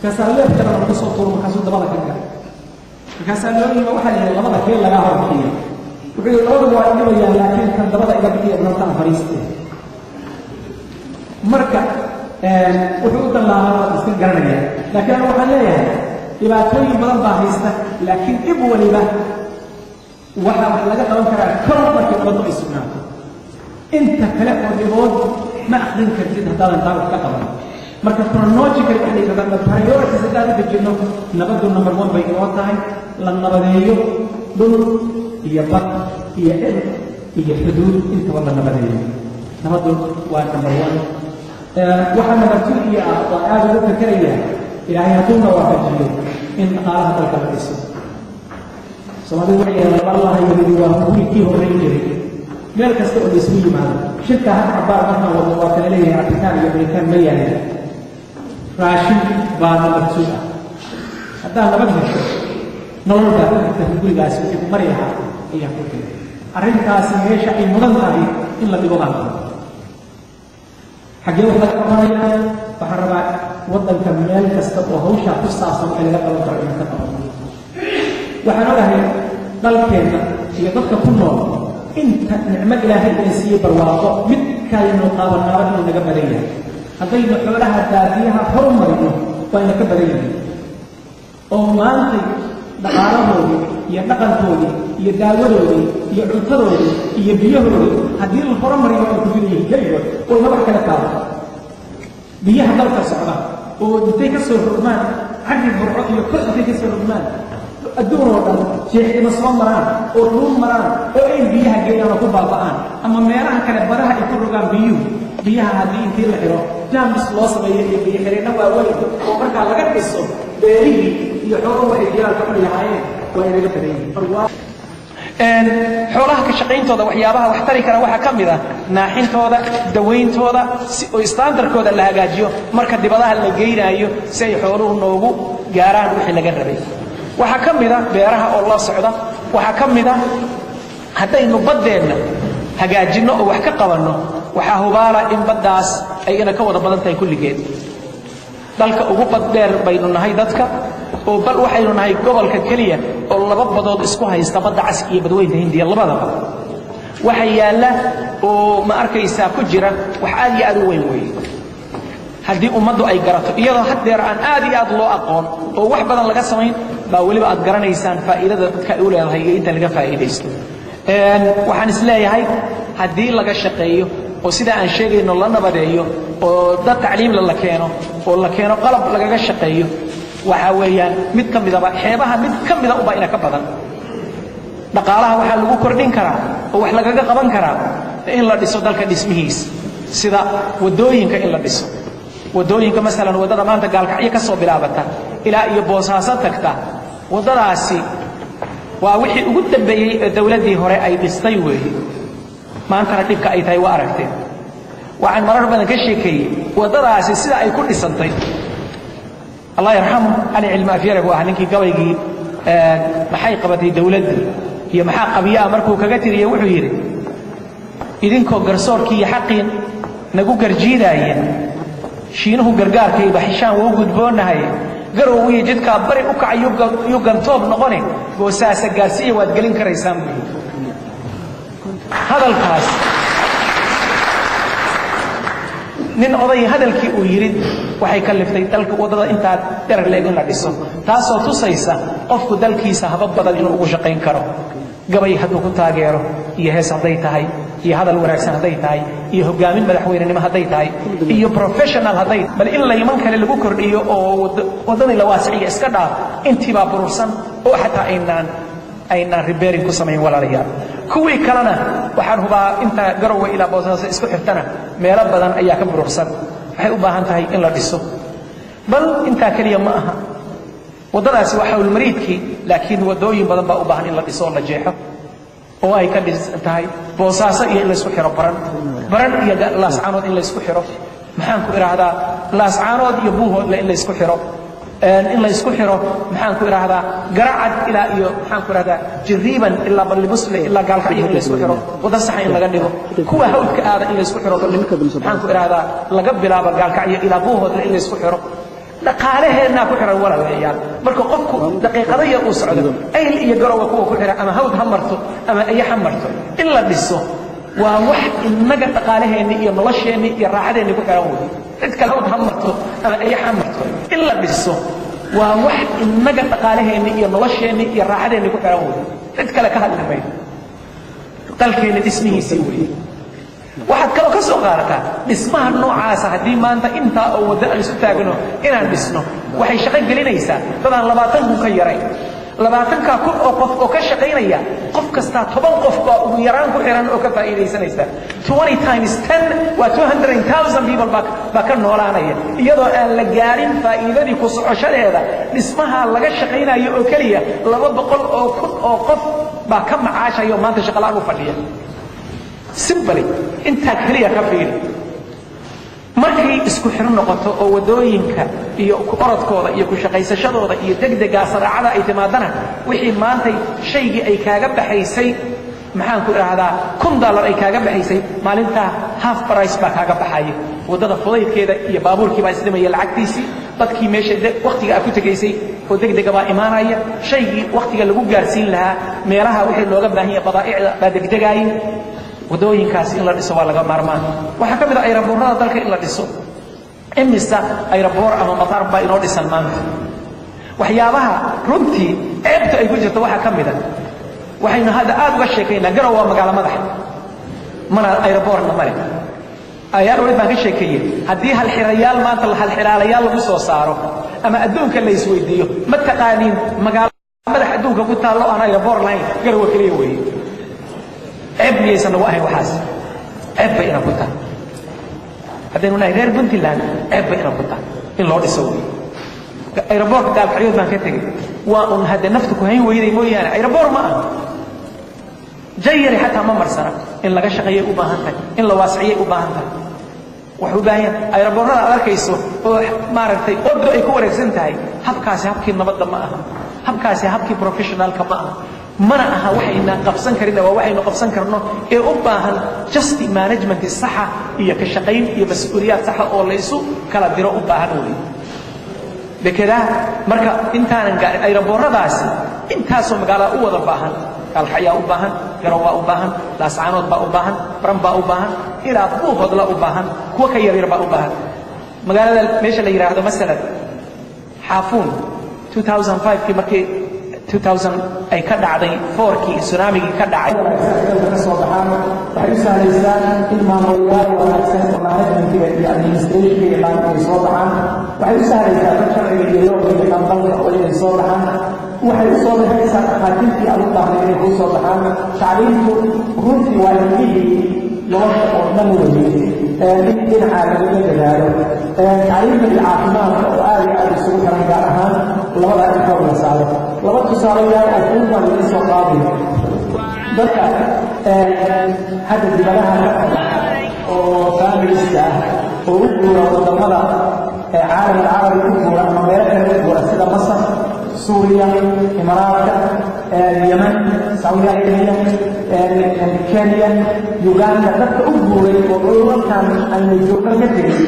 كسالة كده لما تصور طول محسود دبلا كده كسالة لما واحد لما كده لا هو فيه وفي الأرض وإنه لكن كان دبلا إذا كده بنطلع فريسته مركب وحدود الله استقرارية لكن أنا وحنايا إذا توي بدل باهيسته لكن إبو وليبه waxa laga qaban karaa kor markii wado isnaa inta kale oo dibood ma akhrin kartid haddaan taariikh ka qaban marka chronological ay dadka priority sadada dejino nabadu number 1 bay oo tahay la nabadeeyo dhul iyo bad iyo cid iyo xuduud inta wada nabadeeyo nabadu waa number 1 waxa number 2 iyo aad ugu fikraya ilaahay haduna waafajiyo in qaalaha dalka la dhiso سمعوا وعي الله يريد وكل هريجري مالك استوى الاسمي معنا شركة هذا عبارة عنها ومواكل إليه اعتكار الأمريكان مياني راشد بعد مكسوسة هذا أنا بدهش نوردا تقول جالس في مريحة هي كذا أرين كاسي هيش أي مدن هذه إلا بقولها حاجة واحدة كمان فحرب وضع كمال كستوى هوش قصة صنع إلى قلب الرئيس waxaan ogahay dalkeena iyo dadka ku nool inta nicmo ilaahay ay siiyay barwaaqo mid kayno qaadanaa inuu naga badan yahay haddaynu xoolaha daadiyaha horumarino waa ka badan yahay oo maanta dhaqaalahoodii iyo dhaqankoodii iyo daawadoodii iyo cuntadoodii iyo biyahoodii haddii la horumariyo ay ku filayeen keligood oo wax kala taabo biyaha dalka socda oo intay ka soo rogmaan xaggi burco iyo kor intay ka soo rogmaan الدور وطن شيخ مسلم مران أو روم مران أو أي بيها جينا نقول بابان أما ميران كان برها يكون رجال بيها هذه كثير حلو جام بس الله سبحانه بيحرنا وأولد وبركة لقت الصوم بري يحرم وإجيال كل العين وإلى البري xoolaha ka shaqeyntooda waxyaabaha waxtarikana waxa kamida naaxintooda daweeyntooda oo standardkooda la hagaajiyo marka dibadaha la geeynayo si ay xooluhu noogu gaaraan wixii laga rabay waxa kamida beeraha oo la socda waxa kamida hadaynu badeena hagaajino oo wax ka qabanno waxa hubaala in badaas ay ina ka wada badan tahay kulligeed dalka ugu bad dheer baynu nahay dadka oo bal waxaynu nahay gobolka kaliya oo laba badood isku haysta badda cas iyo badweynta Hindiya labadaba waxa yaala oo ma arkaysa ku jira wax aad iyo aad u weyn weey haddii ummaddu ay garato iyadoo haddeer aan aad iyo aad loo aqoon oo wax badan laga samayn baa waliba aad garanaysaan faa'iidada dadka ay u leedahay iyo inta laga faa'iideysto waxaan is leeyahay haddii laga shaqeeyo oo sida aan sheegayno la nabadeeyo oo dad tacliim la keeno oo la keeno qalab lagaga shaqeeyo waxa weeyaan mid kamid ah xeebaha mid kamid ah u baa ina ka badan dhaqaalaha waxa lagu kordhin karaa oo wax lagaga qaban karaa in la dhiso dalka dhismihiis sida wadooyinka in la dhiso wadooyinka مثلا wadada maanta gaalkacyo ka soo bilaabata ilaa iyo boosaaso tagta wadadaasi waa wixii ugu dambeeyay dawladii hore ay dhistay weey maanta dhibka ay tahay waa aragtay waxaan marar badan ka sheekay wadadaasi sida ay ku dhisantay Allah yarhamu ali ilma fiirahu waa ninkii gabaygi maxay qabatay dawladda iyo maxaa qabiya markuu kaga tiriyay wuxuu yiri idinkoo garsoorkii iyo xaqin nagu garjiidayeen shiinuhu gargaarkay baxishaan wuu gudboonahay garow iyo jidka bari u kacayo yugantoob noqonay goosaasa gaarsiyo waad galin karaysaan hadalkaas nin oday hadalkii uu yiri waxay kaliftay dalka wadada inta dherer leegan la dhiso taasoo tusaysa qofku dalkiisa haba badan inuu ugu shaqeyn karo gabay hadduu ku taageero iyo hees haday tahay iyo hadal wanaagsan haday tahay iyo hogaamin madaxweynenimo haday tahay iyo professional haday bal in la iman kale lagu kordhiyo oo wadada la waasiga iska dhaaf intiba burursan oo xataa aynaan repairing ku sameyn walaalayaal kuwii kalena waxaan hubaa inta garowe ila boosaaso isku xirtana meelo badan ayaa ka burursan waxay u baahan tahay in la dhiso bal inta kaliya ma aha wadadaasi waxa uu mariidkii laakiin wadooyin badan baa u baahan in la dhiso la jeexo oo ay ka dhisantahay boosaaso iyo in la isku xiro baran iyo laascaanood in la isku xiro maxaan ku iraahdaa laascaanood iyo buuhood in la isku xiro in la isku xiro maxaan ku iraahdaa garacad ilaa iyo maxaan ku iraahdaa jiriiban ilaa balibusle ilaa gaalkacyo in la isku xiro wada sax in laga dhigo kuwa hawdka aada in la isku xiro maxaan ku iraahdaa laga bilaabo gaalkacyo ilaa buuhood in la isku xiro dhaqaalaheena ku xiran walaalayaal marka qofku daqiiqada yar uu socdo ayl iyo garowa kuwa ku xiran ama hawd ha marto ama ay ha marto in la dhiso waa wax inaga dhaqaalaheena iyo nolosheena iyo raaxadeena ku xiran weey cid kale hawd ha marto ama ay ha marto in la dhiso waa wax inaga dhaqaalaheena iyo nolosheena iyo raaxadeena ku xiran weey cid kale ka hadlamay dalkeena dhismihiisa weey waxaad kaloo ka soo qaadataa dhismaha noocaas haddii maanta intaa oo waddo aan isu taagno inaan dhisno waxay shaqo gelinaysaa dadaan 20 kun ka yaray 20 kun oo qof oo ka shaqaynaya qof kasta 10 qof baa ugu yaraan ku xiran oo ka faa'iideysanaysa 20 times 10 waa 200,000 people baa ka noolaanaya iyadoo aan la gaarin faa'iidadii ku socoshadeeda dhismaha laga shaqaynayo oo kaliya 200 oo kun oo qof baa ka macaashayo maanta shaqo la'aan u fadhiya simply inta kaliya ka fiiri markay isku xir noqoto oo wadooyinka iyo ku orodkooda iyo ku shaqaysashadooda iyo degdega saraacada ay timaadana wixii maanta shaygi ay kaaga baxaysay maxaan ku raahdaa $1 ay kaaga baxaysay maalinta half price baa kaaga baxay wadada fudaydkeeda iyo baabuurkii baa isdhimaya lacagtiisii dadkii meesha waqtiga ku tagaysay oo degdega baa imaanaya shaygi waqtiga lagu gaarsiin lahaa meelaha wixii looga baahan yahay badaa'icda baa degdegay wadooyinkaas in la dhiso waa laga maarmaan waxa kamid ah ayraboorada dalka in la dhiso imisa ayraboor ama mataar baa inoo dhisan maanta waxyaabaha runtii ceebta ay ku jirto waxa kamid ah waxayna hada aad uga sheekaynaa garow waa magaalo madax mana ayraboorna male ayaan wali baan ka sheekayay haddii hal xirayaal maanta hal xiraalayaal lagu soo saaro ama adduunka la isweydiiyo ma taqaaniin magaalo madax adduunka ku taalo aan ayraboor lahayn garow kaliya weeye عيب يسمى واحد وحاس عيب بينا كتا هذين هنا غير بنت الله عيب بينا كتا إن الله يسوي أيربور قال حيوت ما كتير وأن هذا نفتك هاي ويري مويانا أيربور ما جيري حتى ما مرسنا إن لقى شقية أباهنتك إن لو واسعية أباهنتك وحبايا أيربور هذا على كيسو ما رتي أبدو يكون رزنتاي هبكاسي هبكي النبض معها هبكاسي هبكي بروفيشنال كمان mana aha waxayna qabsan karin waa waxayna qabsan karno ee u baahan just management saxa iyo ka shaqayn iyo mas'uuliyad saxa oo la isu kala diro u baahan weey dekada marka intaanan gaarin ayrabooradaasi intaasoo magaalada u wada baahan kalxayaa u baahan garowa u baahan laascaanood baa u baahan baran baa u baahan ilaa buuhodla u baahan kuwa ka yaryar baa u baahan magaalada meesha la yiraahdo masalan xaafuun 2005 kii markii 2000 ay ka dhacday foorkii tsunami-gii ka dhacay ka soo baxaan waxay u sahlaysaa in maamulayaal wanaagsan oo management-iga iyo administration-iga ay soo baxaan waxay u sahlaysaa in sharciga iyo looxiga dhambalka oo ay soo baxaan waxay u soo baxaysaa dhaqaatiirtii aad u baahnay inay ku soo baxaan shacbiinku runtii waa lamidii nolosha oo dhan weeye dhinaca lagaga dadaalo tacliimka iyo caafimaadka oo aad iyo aad isugu xiran gaar ahaan labada inkood la saaro laba tusaalayaal oo kuwan laga soo qaadayo dadka hadda dibadaha oo familiska ah oo u guura wadamada caalam alcarabi u guura ama meelo kale u guura sida masar suuriya imaaraadka yemen saudi arabia kenya uganda dadka u guuray oo dhulkan aynu joogno ka tegay